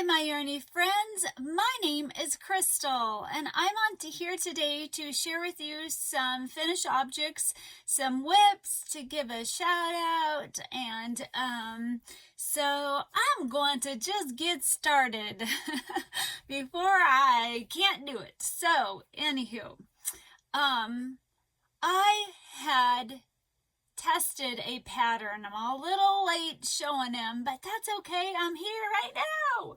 my yarny friends. My name is Crystal, and I'm here today to share with you some finished objects, some WIPS to give a shout out, and so I'm going to just get started before I can't do it. So, anywho, I had tested a pattern. I'm a little late showing him, but that's okay. I'm here right now.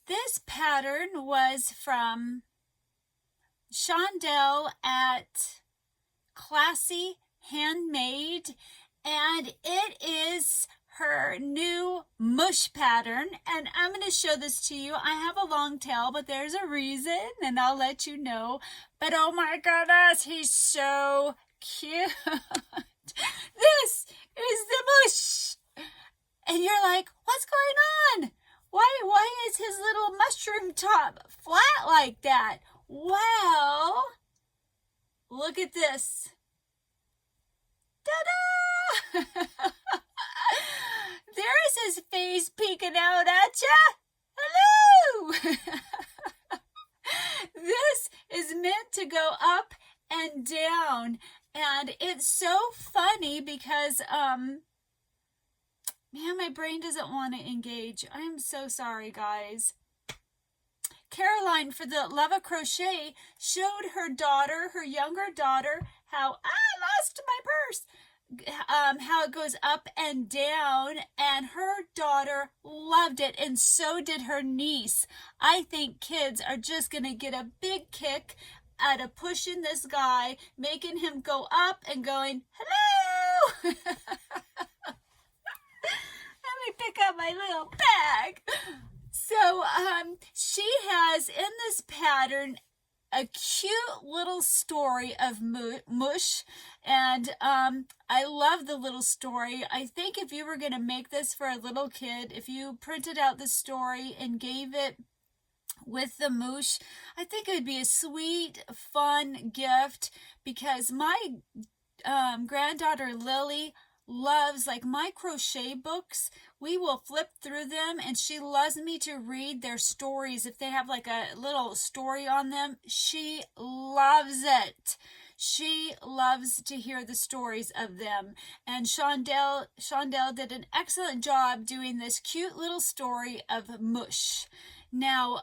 This pattern was from Shaundell at Classy Handmade, and it is her new Moosh pattern, and I'm going to show this to you. I have a long tail, but there's a reason, and I'll let you know. But oh my goodness, he's so cute. This is the Moosh. And you're like, what's going on? Why is his little mushroom top flat like that? Well, look at this. Ta-da! There's his face peeking out at ya. Hello! This is meant to go up and down. And it's so funny because, man, my brain doesn't want to engage. I'm so sorry, guys. Caroline, for the love of crochet, showed her daughter, her younger daughter, how, I lost my purse, how it goes up and down, and her daughter loved it, and so did her niece. I think kids are just going to get a big kick out of pushing this guy, making him go up and going, hello! Let me pick up my little bag. So, she has in this pattern a cute little story of Moosh, and I love the little story. I think if you were going to make this for a little kid, if you printed out the story and gave it with the Moosh, I think it would be a sweet, fun gift, because my granddaughter Lily loves, like, my crochet books. We will flip through them, and she loves me to read their stories. If they have like a little story on them, she loves it. She loves to hear the stories of them. And Shaundell did an excellent job doing this cute little story of Moosh. Now,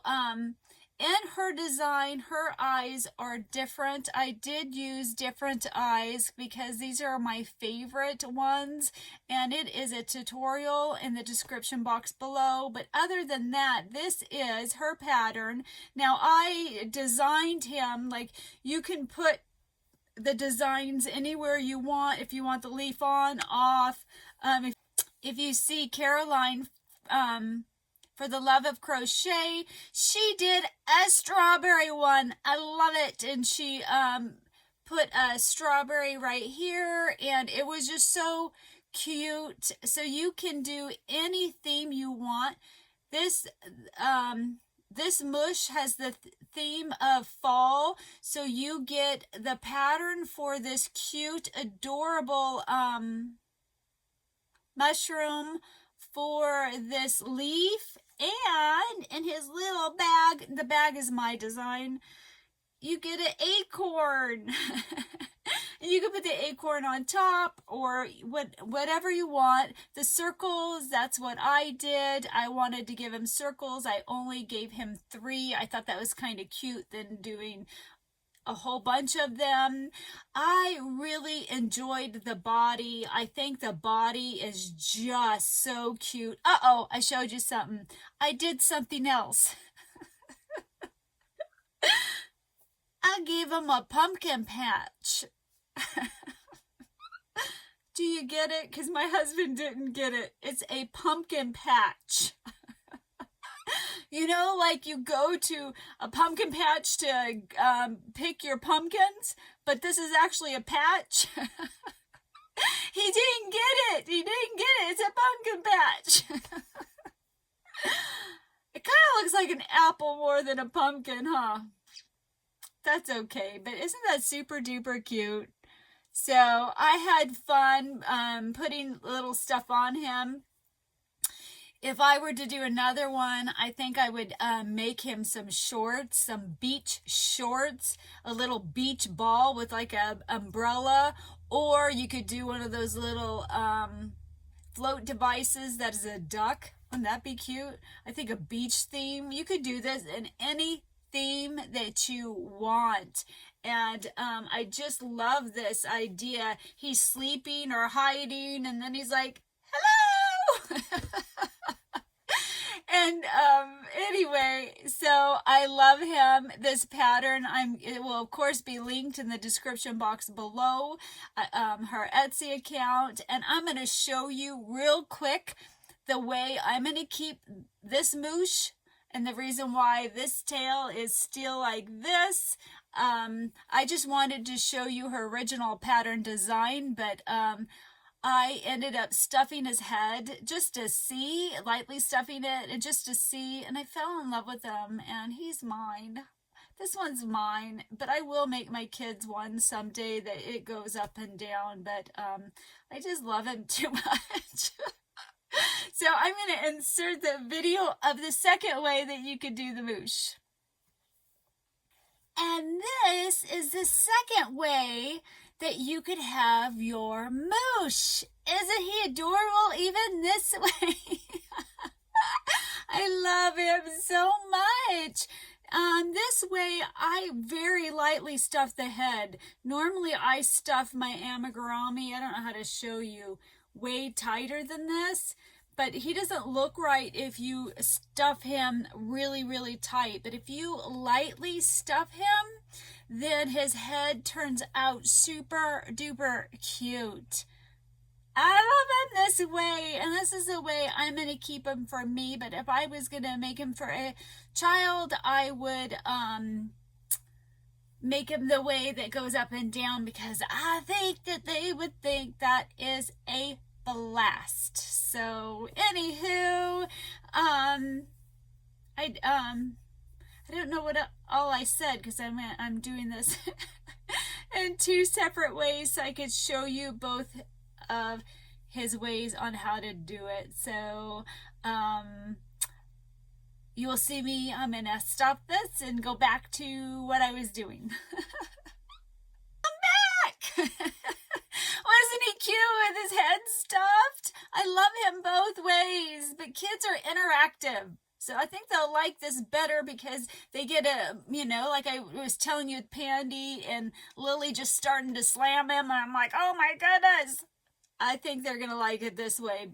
in her design, her eyes are different. I did use different eyes because these are my favorite ones, and it is a tutorial in the description box below. But other than that, this is her pattern. Now, I designed him, like, you can put the designs anywhere you want. If you want the leaf on, off. If you see Caroline, for the love of crochet, she did a strawberry one. I love it. And she put a strawberry right here, and it was just so cute. So you can do any theme you want. This Moosh has the theme of fall, so you get the pattern for this cute, adorable mushroom for this leaf. And in his little bag, the bag is my design, you get an acorn. And you can put the acorn on top, or whatever you want. The circles, that's what I did. I wanted to give him circles. I only gave him 3. I thought that was kind of cute than doing a whole bunch of them. I really enjoyed the body. I think the body is just so cute. Uh-oh, I showed you something. I did something else. I gave him a pumpkin patch. Do you get it? Because my husband didn't get it. It's a pumpkin patch. You know, like you go to a pumpkin patch to pick your pumpkins, but this is actually a patch. He didn't get it. He didn't get it. It's a pumpkin patch. It kind of looks like an apple more than a pumpkin, huh? That's okay, but isn't that super duper cute? So I had fun putting little stuff on him. If I were to do another one, I think I would make him some shorts, some beach shorts, a little beach ball with like a umbrella, or you could do one of those little float devices that is a duck. Wouldn't that be cute? I think a beach theme. You could do this in any theme that you want. And I just love this idea. He's sleeping or hiding, and then he's like, hello! And anyway, so I love him. This pattern, it will of course be linked in the description box below, her Etsy account. And I'm going to show you real quick the way I'm going to keep this moosh, and the reason why this tail is still like this. I just wanted to show you her original pattern design, but I ended up stuffing his head just to see, lightly stuffing it, and just to see, and I fell in love with him, and he's mine. This one's mine, but I will make my kids one someday that it goes up and down, but I just love him too much. So I'm going to insert the video of the second way that you could do the moosh. And this is the second way that you could have your moosh. Isn't he adorable even this way? I love him so much. This way, I very lightly stuff the head. Normally, I stuff my amigurumi, I don't know how to show you, way tighter than this. But he doesn't look right if you stuff him really, really tight. But if you lightly stuff him, then his head turns out super duper cute. I love him this way, and this is the way I'm going to keep him for me. But if I was going to make him for a child, I would make him the way that goes up and down, because I think that they would think that is a blast. So anywho, I don't know what all I said, because I'm doing this in two separate ways, so I could show you both of his ways on how to do it. So you will see me. I'm gonna stop this and go back to what I was doing. I'm back. Wasn't he cute with his head stuffed? I love him both ways, but kids are interactive. So I think they'll like this better, because they get a, like I was telling you with Pandy and Lily just starting to slam him, and I'm like, oh my goodness. I think they're going to like it this way,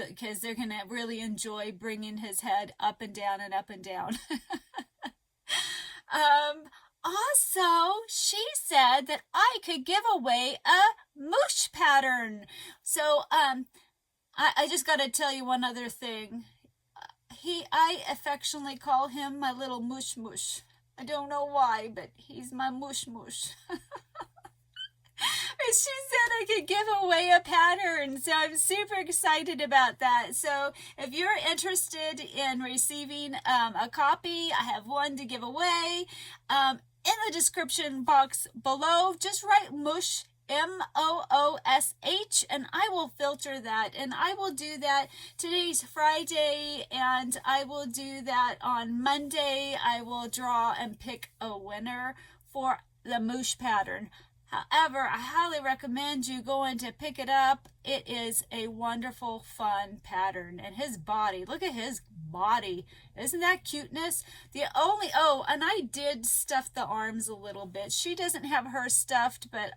because they're going to really enjoy bringing his head up and down and up and down. Also, she said that I could give away a moosh pattern. So, I just got to tell you one other thing. I affectionately call him my little moosh moosh. I don't know why, but he's my moosh moosh. She said I could give away a pattern, so I'm super excited about that. So if you're interested in receiving a copy, I have one to give away. In the description box below, just write moosh, M-O-O-S-H, and I will filter that, and I will do that. Today's Friday, and I will do that on Monday. I will draw and pick a winner for the moosh pattern. However, I highly recommend you going to pick it up. It is a wonderful, fun pattern. And his body, look at his body. Isn't that cuteness? And I did stuff the arms a little bit. She doesn't have her stuffed, but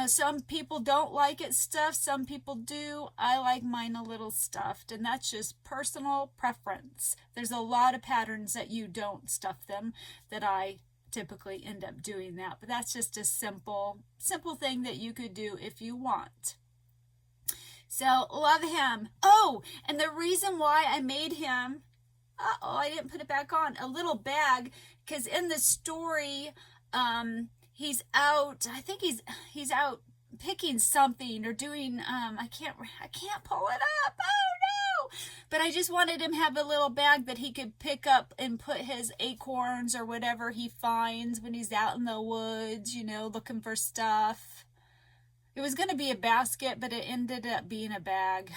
some people don't like it stuffed. Some people do. I like mine a little stuffed, and that's just personal preference. There's a lot of patterns that you don't stuff them, that I typically end up doing that, but that's just a simple thing that you could do if you want. So love him. Oh, and the reason why I made him, I didn't put it back on, a little bag, because in the story, he's out, I think he's out picking something or doing, I can't pull it up. Oh no! But I just wanted him to have a little bag that he could pick up and put his acorns or whatever he finds when he's out in the woods, looking for stuff. It was going to be a basket, but it ended up being a bag.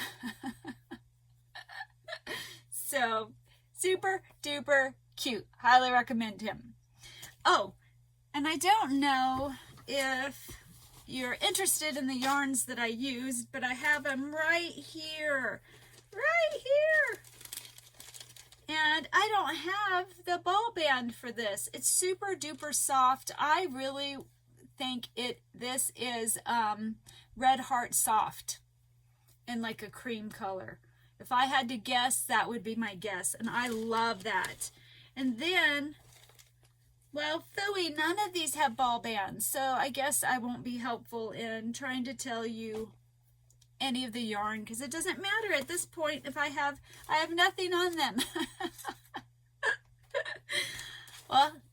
So super duper cute. Highly recommend him. Oh, and I don't know if you're interested in the yarns that I used, but I have them right here. Right here. And I don't have the ball band for this. It's super duper soft. I really think this is Red Heart Soft in like a cream color. If I had to guess, that would be my guess. And I love that. And then, well, Phooey, none of these have ball bands. So I guess I won't be helpful in trying to tell you any of the yarn, because it doesn't matter at this point if I have nothing on them.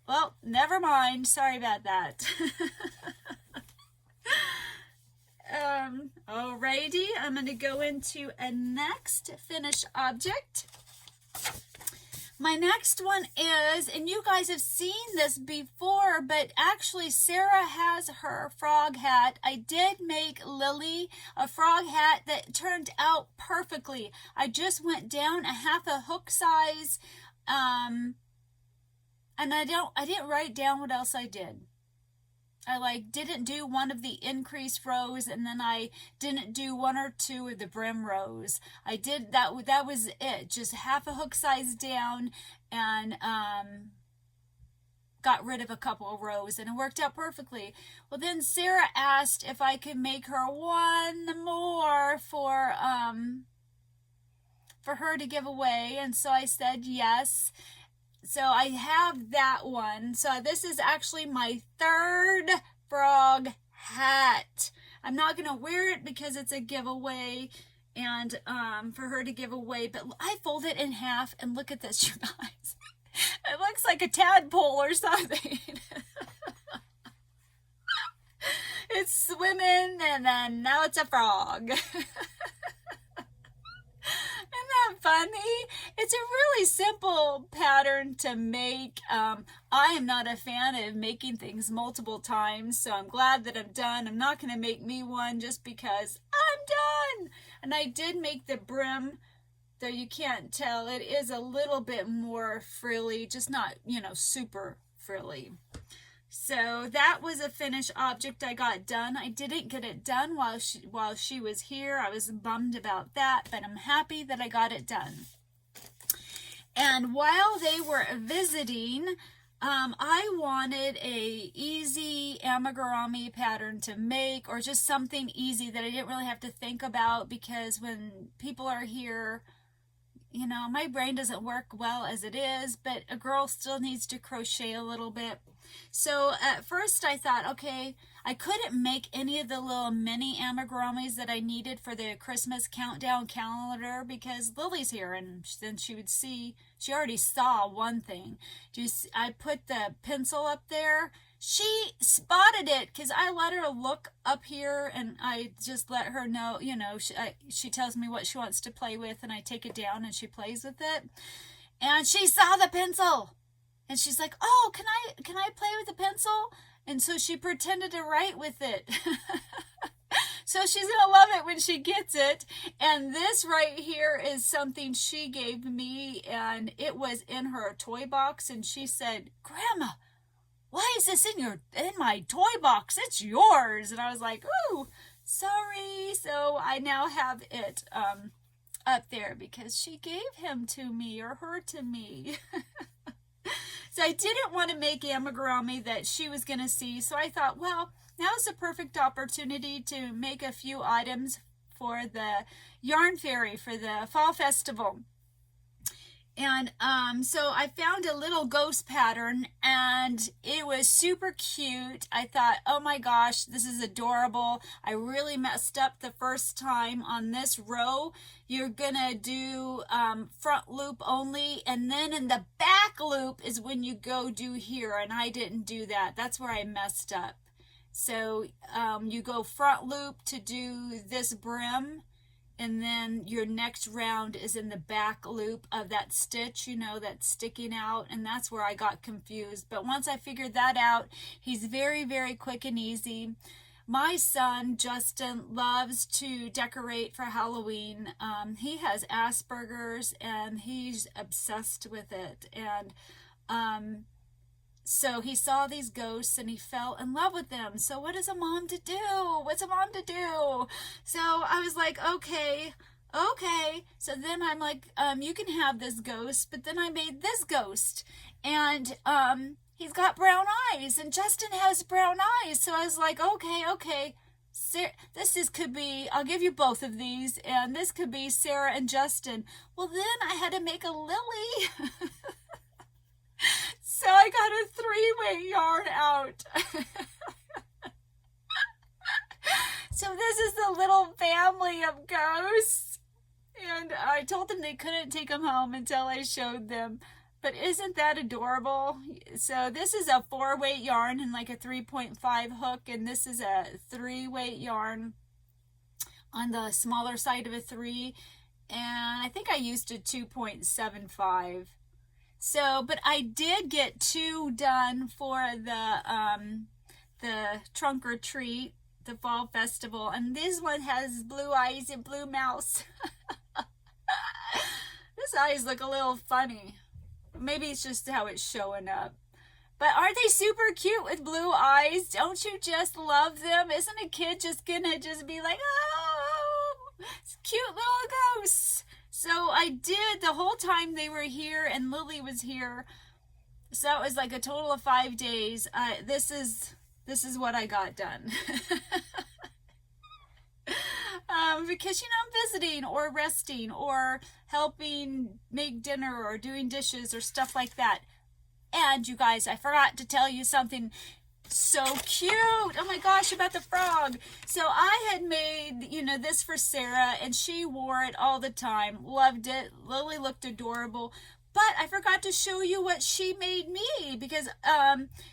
well, never mind. Sorry about that. Alrighty, I'm going to go into a next finished object. My next one is, and you guys have seen this before, but actually Sarah has her frog hat. I did make Lily a frog hat that turned out perfectly. I just went down a half a hook size, and I didn't write down what else I did. I didn't do one of the increased rows, and then I didn't do one or two of the brim rows. I did that was it, just half a hook size down, and got rid of a couple of rows, and it worked out perfectly. Well, then Sarah asked if I could make her one more for her to give away, and so I said yes. So I have that one. So this is actually my third frog hat. I'm not going to wear it because it's a giveaway and for her to give away. But I fold it in half and look at this, you guys. It looks like a tadpole or something. It's swimming and then now it's a frog. Isn't that funny? It's a really simple pattern to make. I am not a fan of making things multiple times, so I'm glad that I'm done. I'm not going to make me one just because I'm done. And I did make the brim, though you can't tell. It is a little bit more frilly, just not, super frilly. So that was a finished object I got done. I didn't get it done while she was here. I was bummed about that, but I'm happy that I got it done. And while they were visiting, I wanted a easy amigurumi pattern to make, or just something easy that I didn't really have to think about, because when people are here, my brain doesn't work well as it is, but a girl still needs to crochet a little bit. So at first I thought, okay, I couldn't make any of the little mini amigurumis that I needed for the Christmas countdown calendar because Lily's here, and then she would see, she already saw one thing. I put the pencil up there. She spotted it because I let her look up here, and I just let her know, she tells me what she wants to play with, and I take it down and she plays with it. And she saw the pencil. And she's like, oh, can I play with the pencil? And so she pretended to write with it. So she's going to love it when she gets it. And this right here is something she gave me, and it was in her toy box. And she said, Grandma, why is this in my toy box? It's yours. And I was like, ooh, sorry. So I now have it up there because she gave him to me, or her to me. So I didn't want to make amigurumi that she was going to see. So I thought, well, now's the perfect opportunity to make a few items for the Yarn Fairy for the Fall Festival. And so I found a little ghost pattern, and it was super cute. I thought, oh my gosh, this is adorable. I really messed up the first time on this row. You're gonna do front loop only, and then in the back loop is when you go do here, and I didn't do that. That's where I messed up. So you go front loop to do this brim, and then your next round is in the back loop of that stitch, that's sticking out, and that's where I got confused. But once I figured that out, he's very, very quick and easy. My son, Justin, loves to decorate for Halloween. He has Asperger's and he's obsessed with it. And so he saw these ghosts and he fell in love with them. So what is a mom to do? What's a mom to do? So I was like, okay. So then I'm like, you can have this ghost, but then I made this ghost. And he's got brown eyes, and Justin has brown eyes. So I was like, okay. Could be, I'll give you both of these, and this could be Sarah and Justin. Well, then I had to make a lily. So I got a 3-weight yarn out. So this is the little family of ghosts. And I told them they couldn't take them home until I showed them. But isn't that adorable? So this is a 4-weight yarn and like a 3.5 hook, and this is a 3-weight yarn on the smaller side of a 3, and I think I used a 2.75. So, but I did get 2 done for the trunk or treat, the fall festival, and this one has blue eyes and blue mouse. His eyes look a little funny. Maybe it's just how it's showing up. But aren't they super cute with blue eyes? Don't you just love them? Isn't a kid just gonna just be like, oh, cute little ghosts? So I did the whole time they were here and Lily was here. So it was like a total of 5 days. This is what I got done. Because, I'm visiting or resting or helping make dinner or doing dishes or stuff like that. And you guys, I forgot to tell you something so cute. Oh my gosh, about the frog. So I had made, this for Sarah, and she wore it all the time. Loved it. Lily looked adorable. But I forgot to show you what she made me, because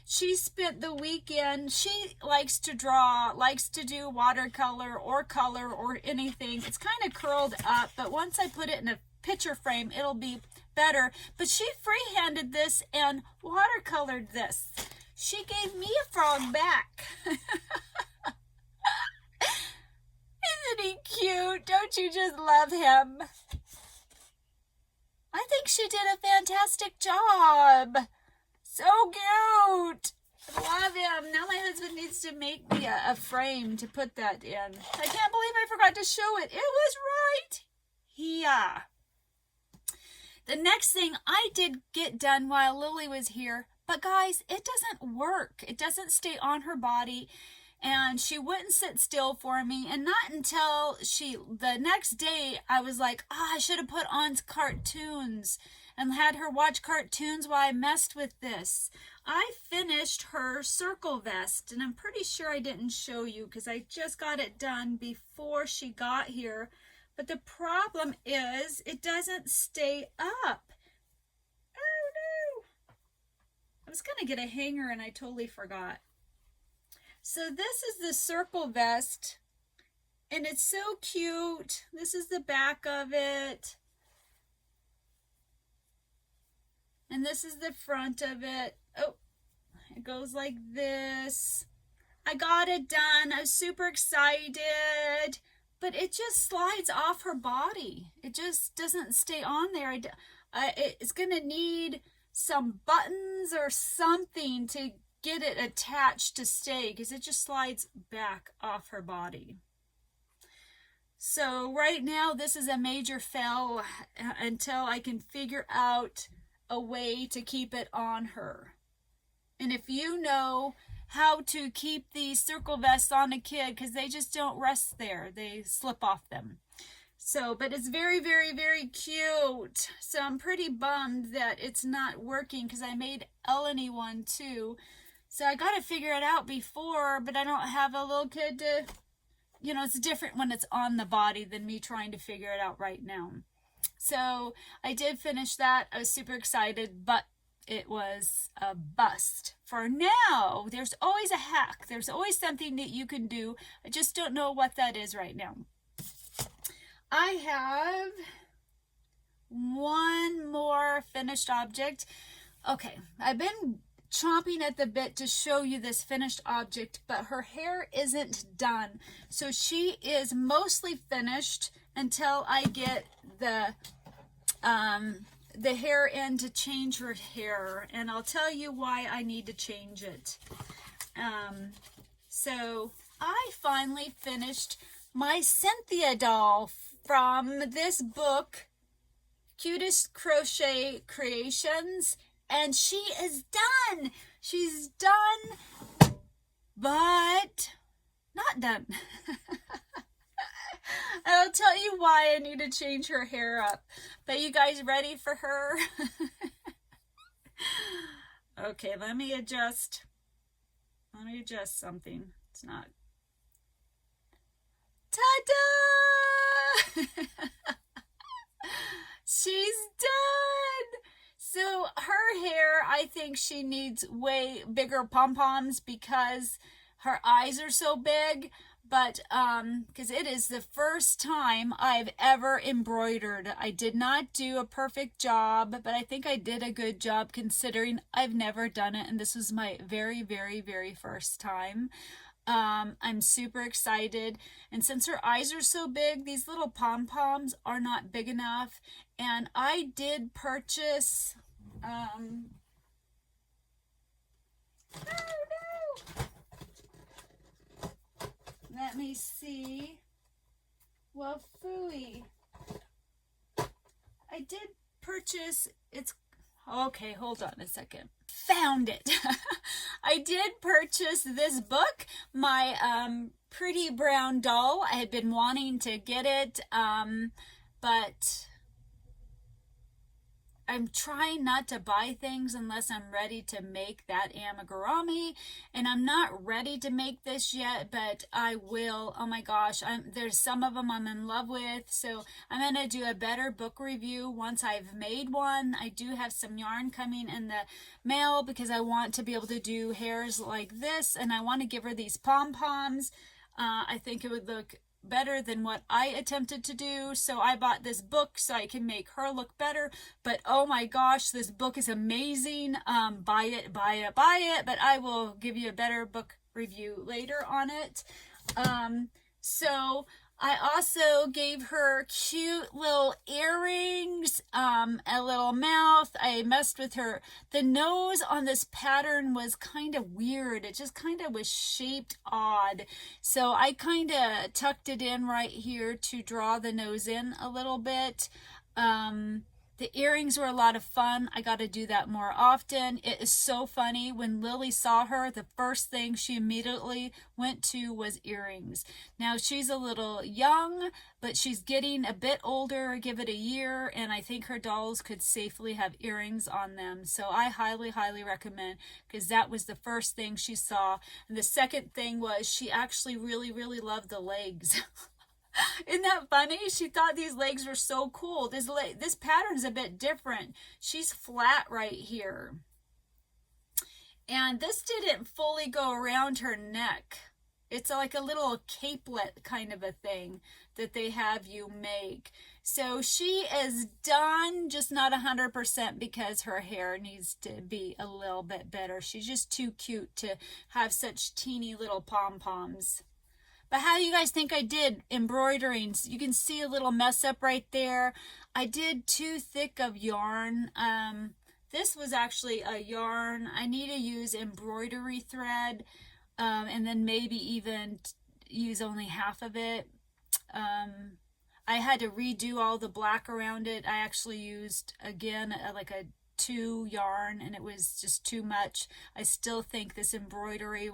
she spent the weekend. She likes to draw, likes to do watercolor or color or anything. It's kind of curled up, but once I put it in a picture frame, it'll be better. But she freehanded this and watercolored this. She gave me a frog back. Isn't he cute? Don't you just love him? I think she did a fantastic job. So cute. Love him. Now my husband needs to make me a frame to put that in. I can't believe I forgot to show it. It was right here. The next thing I did get done while Lily was here, but guys, it doesn't work. It doesn't stay on her body. And she wouldn't sit still for me. And not until the next day, I was like, I should have put on cartoons and had her watch cartoons while I messed with this. I finished her circle vest, and I'm pretty sure I didn't show you because I just got it done before she got here. But the problem is it doesn't stay up. Oh no! I was going to get a hanger and I totally forgot. So this is the circle vest, and it's so cute. This is the back of it. And this is the front of it. Oh, it goes like this. I got it done. I was super excited. But it just slides off her body. It just doesn't stay on there. It's going to need some buttons or something to get it attached to stay, because it just slides back off her body. So right now this is a major fail until I can figure out a way to keep it on her. And if you know how to keep these circle vests on a kid, because they just don't rest there, they slip off them. So, but it's very, very, very cute. So I'm pretty bummed that it's not working, because I made Eleni one too. So I got to figure it out before, but I don't have a little kid to, it's different when it's on the body than me trying to figure it out right now. So I did finish that. I was super excited, but it was a bust. For now, there's always a hack. There's always something that you can do. I just don't know what that is right now. I have one more finished object. Okay, I've been chomping at the bit to show you this finished object, but her hair isn't done. So she is mostly finished until I get the hair in to change her hair, and I'll tell you why I need to change it. So I finally finished my Cynthia doll from this book, Cutest Crochet Creations, and she is done. She's done, but not done. And I'll tell you why I need to change her hair up. But you guys ready for her? Okay, let me adjust something. It's not. Ta-da! She's done! So her hair, I think she needs way bigger pom-poms because her eyes are so big. But because it is the first time I've ever embroidered. I did not do a perfect job, but I think I did a good job considering I've never done it, and this was my very, very, very first time. I'm super excited, and since her eyes are so big, these little pom-poms are not big enough, and I did purchase oh no! Let me see. Well, phooey. I did purchase, okay, hold on a second. Found it. I did purchase this book, my Pretty Brown Doll. I had been wanting to get it, but I'm trying not to buy things unless I'm ready to make that amigurumi, and I'm not ready to make this yet, but I will. Oh my gosh, there's some of them I'm in love with, so I'm going to do a better book review once I've made one. I do have some yarn coming in the mail because I want to be able to do hairs like this, and I want to give her these pom-poms. I think it would look better than what I attempted to do, so I bought this book so I can make her look better. But oh my gosh, this book is amazing. Buy it, but I will give you a better book review later on it. So I also gave her cute little earrings, a little mouth. I messed with her. The nose on this pattern was kind of weird. It just kind of was shaped odd. So I kind of tucked it in right here to draw the nose in a little bit. The earrings were a lot of fun. I got to do that more often. It is so funny. When Lily saw her, the first thing she immediately went to was earrings. Now, she's a little young, but she's getting a bit older. Give it a year, and I think her dolls could safely have earrings on them. So I highly, highly recommend, because that was the first thing she saw. And the second thing was she actually really, really loved the legs. Isn't that funny? She thought these legs were so cool. This pattern's a bit different. She's flat right here. And this didn't fully go around her neck. It's like a little capelet kind of a thing that they have you make. So she is done, just not 100% because her hair needs to be a little bit better. She's just too cute to have such teeny little pom-poms. But how do you guys think I did embroidering? You can see a little mess up right there. I did too thick of yarn. This was actually a yarn. I need to use embroidery thread, and then maybe even use only half of it. I had to redo all the black around it. I actually used, again, like a 2 yarn, and it was just too much. I still think this embroidery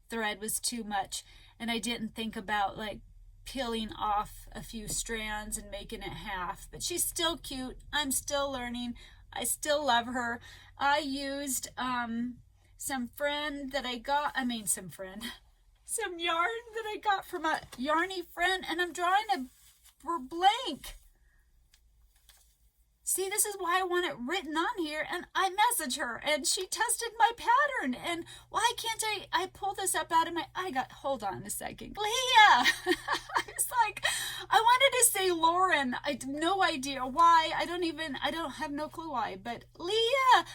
thread was too much. And I didn't think about like peeling off a few strands and making it half. But she's still cute. I'm still learning. I still love her. I used some yarn that I got from a yarny friend, and I'm drawing a blank. See, this is why I want it written on here. And I messaged her and she tested my pattern. And why can't I pull this up out of my, hold on a second. Leah! I was like, I wanted to say Lauren. I have no idea why. I don't have no clue why. But Leah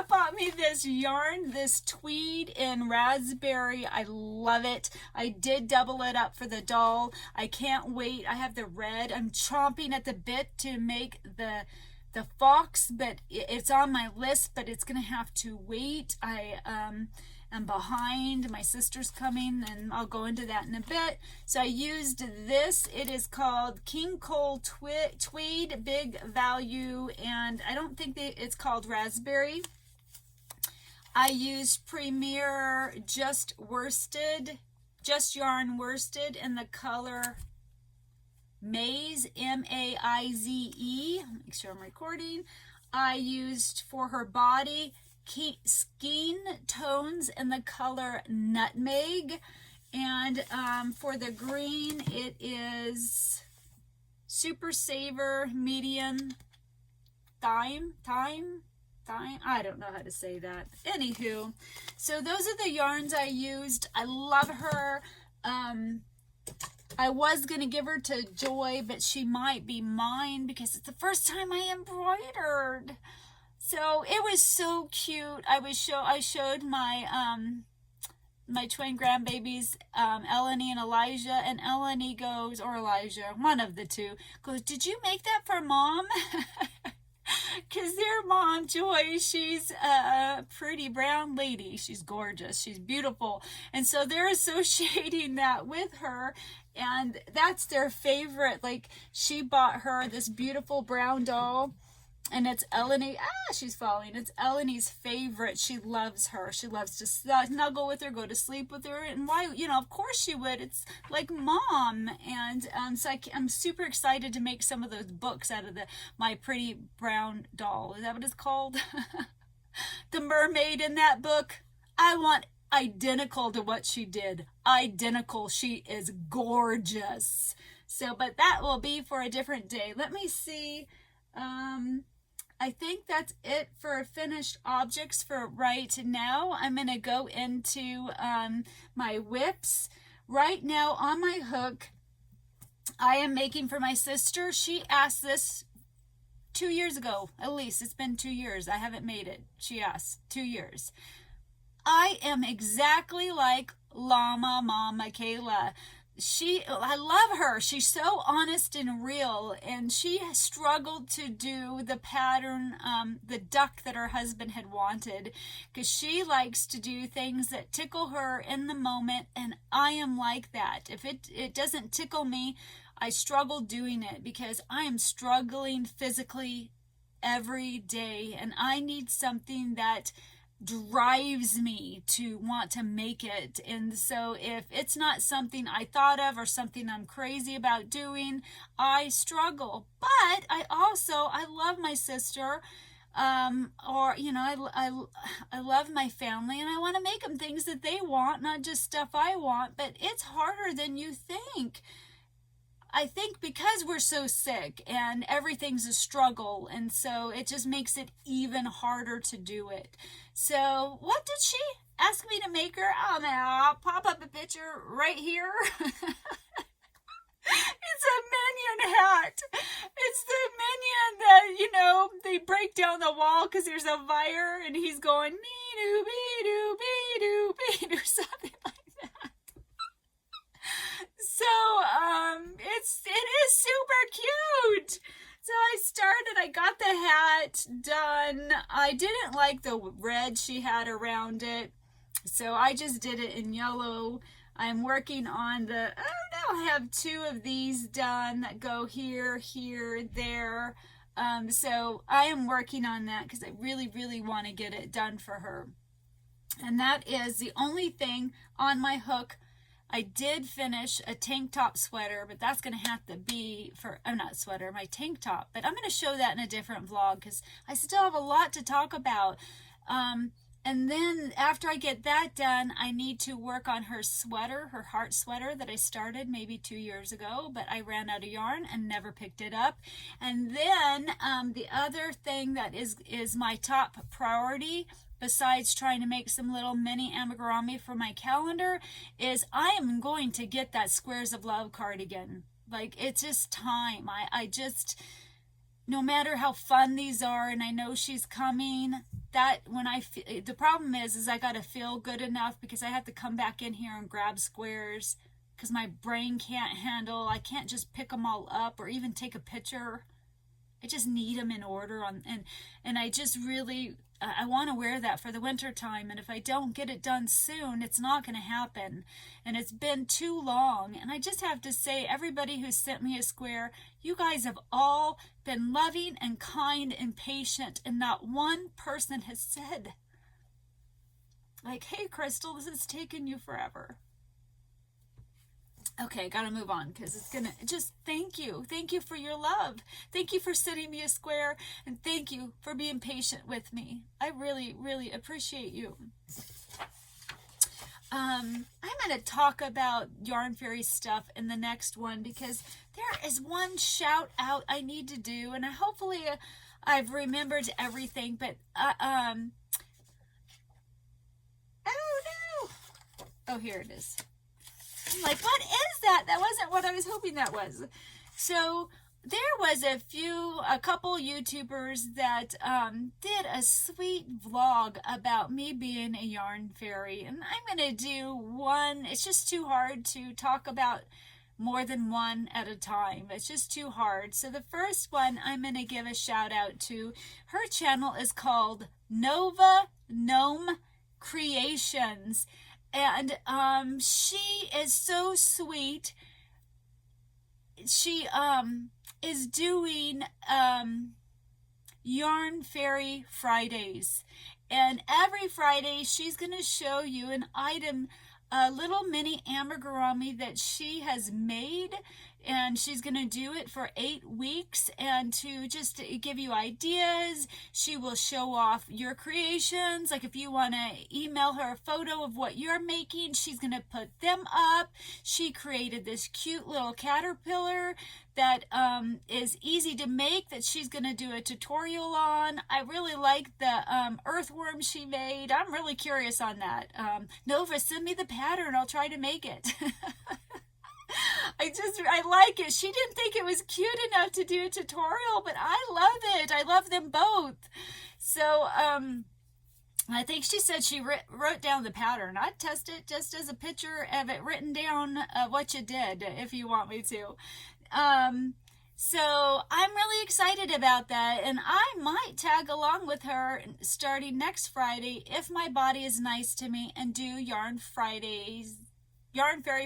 bought me this yarn, this tweed in raspberry. I love it. I did double it up for the doll. I can't wait. I have the red. I'm chomping at the bit to make the fox, but it's on my list, but it's gonna have to wait. I am behind. My sister's coming and I'll go into that in a bit. So I used this. It is called King Cole Tweed Big Value, and I don't think it's called raspberry. I used Premier Just Yarn Worsted in the color Maize, M-A-I-Z-E. Make sure I'm recording. I used for her body skin tones in the color Nutmeg, and for the green it is Super Saver Medium Thyme. I don't know how to say that. Anywho, so those are the yarns I used. I love her. I was going to give her to Joy, but she might be mine because it's the first time I embroidered. So it was so cute. I showed my my twin grandbabies, Eleni and Elijah, and Eleni goes, or Elijah, one of the two, goes, "Did you make that for Mom?" Because their mom, Joy, she's a pretty brown lady. She's gorgeous. She's beautiful. And so they're associating that with her. And that's their favorite. Like, she bought her this beautiful brown doll. And it's Eleni. She's falling. It's Eleni's favorite. She loves her. She loves to snuggle with her, go to sleep with her. And why, of course she would. It's like Mom. And so I'm super excited to make some of those books out of my pretty brown doll. Is that what it's called? The mermaid in that book. I want identical to what she did. Identical. She is gorgeous. So, but that will be for a different day. Let me see. I think that's it for finished objects for right now. I'm going to go into my WIPS. Right now on my hook, I am making for my sister. She asked this 2 years ago, at least. It's been 2 years. I haven't made it. She asked 2 years. I am exactly like Llama Mom Michaela. I love her. She's so honest and real, and she has struggled to do the pattern, the duck that her husband had wanted, because she likes to do things that tickle her in the moment, and I am like that. If it doesn't tickle me, I struggle doing it because I am struggling physically every day, and I need something that drives me to want to make it. And so if it's not something I thought of or something I'm crazy about doing, I struggle. But I love my sister, or I love my family, and I want to make them things that they want, not just stuff I want. But it's harder than you think. I think because we're so sick and everything's a struggle, and so it just makes it even harder to do it. So what did she ask me to make her? I'll pop up a picture right here. It's a Minion hat. It's the Minion that, they break down the wall because there's a fire, and he's going, me-doo, be-doo, be-doo, be-doo, something like that. So, it is super cute. So I got the hat done. I didn't like the red she had around it, so I just did it in yellow. I'm working on I have 2 of these done that go here, here, there. So I am working on that because I really, really want to get it done for her. And that is the only thing on my hook. I did finish a tank top sweater, but that's going to have to be my tank top. But I'm going to show that in a different vlog because I still have a lot to talk about. And And then after I get that done, I need to work on her sweater, her heart sweater that I started maybe 2 years ago, but I ran out of yarn and never picked it up. And then the other thing that is my top priority, besides trying to make some little mini amigurumi for my calendar, is I am going to get that Squares of Love cardigan. Like, it's just time. I just, no matter how fun these are, and I know she's coming, that when the problem is I got to feel good enough, because I have to come back in here and grab squares, because my brain can't handle, I can't just pick them all up or even take a picture. I just need them in order and I just really, I want to wear that for the winter time, and if I don't get it done soon, it's not going to happen. And it's been too long, and I just have to say, everybody who sent me a square, you guys have all been loving and kind and patient, and not one person has said, like, hey Crystal, this has taken you forever. Okay, gotta move on, because it's gonna, just thank you for your love, thank you for sending me a square, and thank you for being patient with me. I really appreciate you. I'm going to talk about Yarn Fairy stuff in the next one, because there is one shout out I need to do, and hopefully I've remembered everything, but oh no, oh, here it is. I'm like, what is that? That wasn't what I was hoping that was. So there was a couple YouTubers that did a sweet vlog about me being a yarn fairy, and I'm going to do one. It's just too hard to talk about more than one at a time. It's just too hard. So the first one I'm going to give a shout out to. Her channel is called Nova Gnome Creations, and she is so sweet. She is doing Yarn Fairy Fridays, and every Friday she's going to show you an item, a little mini amigurumi that she has made, and she's going to do it for 8 weeks, and to just give you ideas. She will show off your creations. Like if you want to email her a photo of what you're making, she's going to put them up. She created this cute little caterpillar that is easy to make, that she's going to do a tutorial on. I really like the earthworm she made. I'm really curious on that. Nova, send me the pattern. I'll try to make it. I like it. She didn't think it was cute enough to do a tutorial, but I love it. I love them both. So I think she said she wrote down the pattern. I'd test it just as a picture of it written down, what you did, if you want me to. So I'm really excited about that, and I might tag along with her starting next Friday if my body is nice to me, and do Yarn Fairy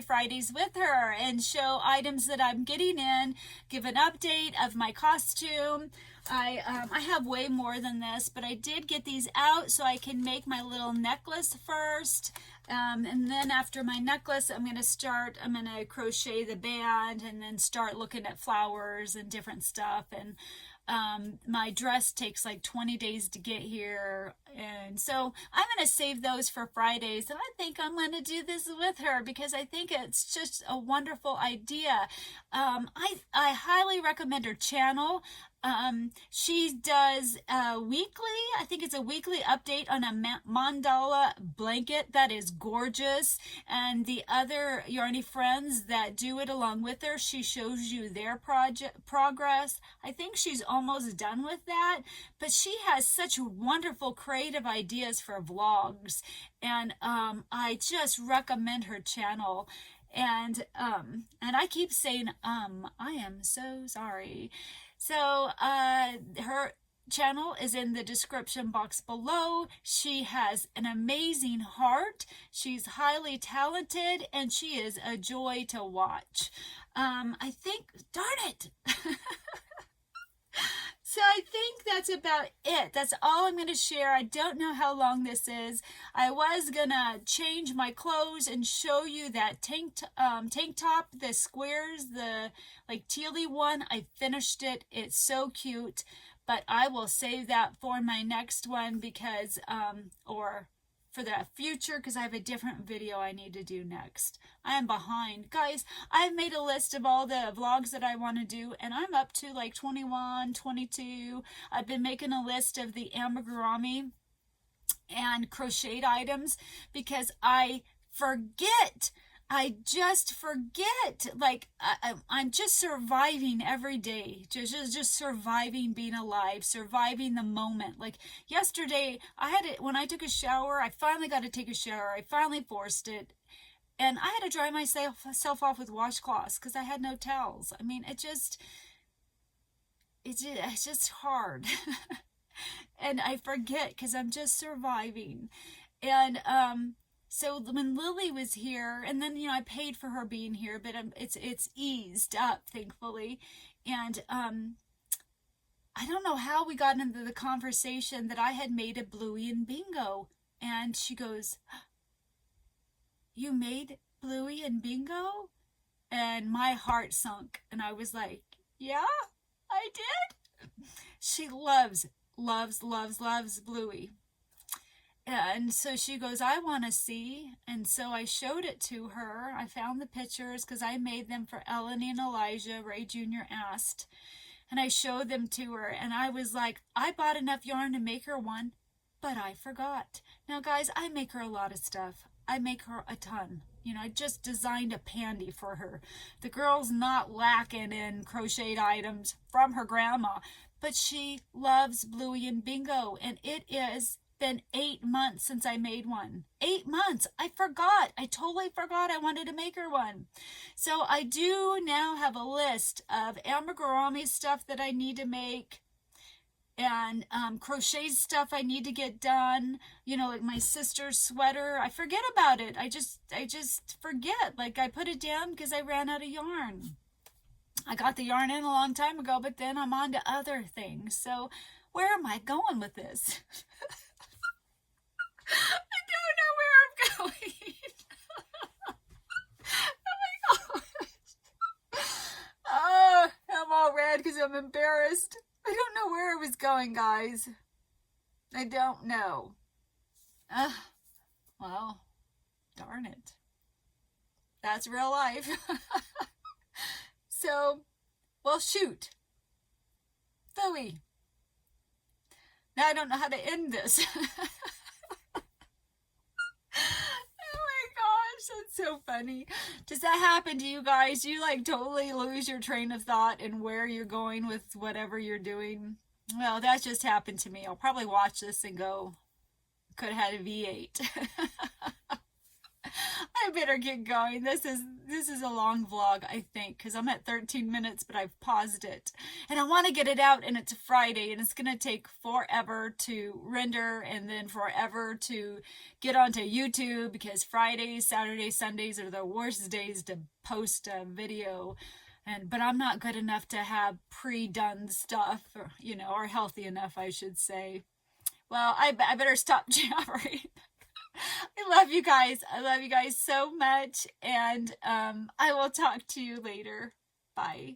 Fridays with her and show items that I'm getting in, give an update of my costume. I have way more than this, but I did get these out so I can make my little necklace first. And then after my necklace, I'm going to crochet the band, and then start looking at flowers and different stuff. And my dress takes like 20 days to get here, and so I'm going to save those for Fridays, and I think I'm going to do this with her because I think it's just a wonderful idea. I highly recommend her channel. She does weekly, I think it's a weekly update on a mandala blanket that is gorgeous, and the other Yarny friends that do it along with her, she shows you their progress. I think she's almost done with that, but she has such wonderful creative ideas for vlogs, and I just recommend her channel. And I keep saying I am so sorry. So her channel is in the description box below. She has an amazing heart. She's highly talented, and she is a joy to watch. I think, darn it. So I think that's about it. That's all I'm going to share. I don't know how long this is. I was going to change my clothes and show you that tank top, the squares, the like tealy one. I finished it. It's so cute. but I will save that for my next one because, or for that future, because I have a different video I need to do next. I am behind. Guys, I've made a list of all the vlogs that I want to do, and I'm up to like 21, 22. I've been making a list of the amigurumi and crocheted items because I forget. I just forget. Like, I'm just surviving every day. Just surviving being alive, surviving the moment. Like yesterday, I had it when I took a shower. I finally got to take a shower. I finally forced it. And I had to dry myself off with washcloths because I had no towels. I mean, it's just hard. And I forget because I'm just surviving. And, so when Lily was here, and then, you know, I paid for her being here, but it's eased up, thankfully. And I don't know how we got into the conversation that I had made a Bluey and Bingo. And she goes, "You made Bluey and Bingo?" And my heart sunk. And I was like, "Yeah, I did." She loves Bluey. And so she goes, "I want to see." And so I showed it to her. I found the pictures because I made them for Eleni and Elijah. Ray Jr. asked. And I showed them to her. And I was like, I bought enough yarn to make her one, but I forgot. Now, guys, I make her a lot of stuff. I make her a ton. You know, I just designed a pandy for her. The girl's not lacking in crocheted items from her grandma, but she loves Bluey and Bingo. And it is been 8 months since I made one. 8 months. I forgot. I totally forgot I wanted to make her one. So I do now have a list of amigurumi stuff that I need to make, and crochet stuff I need to get done. You know, like my sister's sweater. I forget about it. I just forget. Like, I put it down because I ran out of yarn. I got the yarn in a long time ago, but then I'm on to other things. So where am I going with this? I don't know where I'm going. Oh my gosh. Oh, I'm all red because I'm embarrassed. I don't know where I was going, guys. I don't know. Well, darn it. That's real life. So, well, shoot. Philly. Now I don't know how to end this. That's so funny. Does that happen to you guys? Do you like totally lose your train of thought and where you're going with whatever you're doing? Well, that just happened to me. I'll probably watch this and go, could have had a V8. I better get going. This is a long vlog, I think, because I'm at 13 minutes, but I've paused it. And I want to get it out, and it's Friday, and it's going to take forever to render and then forever to get onto YouTube, because Fridays, Saturdays, Sundays are the worst days to post a video. But I'm not good enough to have pre-done stuff, or, you know, or healthy enough, I should say. Well, I better stop jabbering. I love you guys. I love you guys so much. And I will talk to you later. Bye.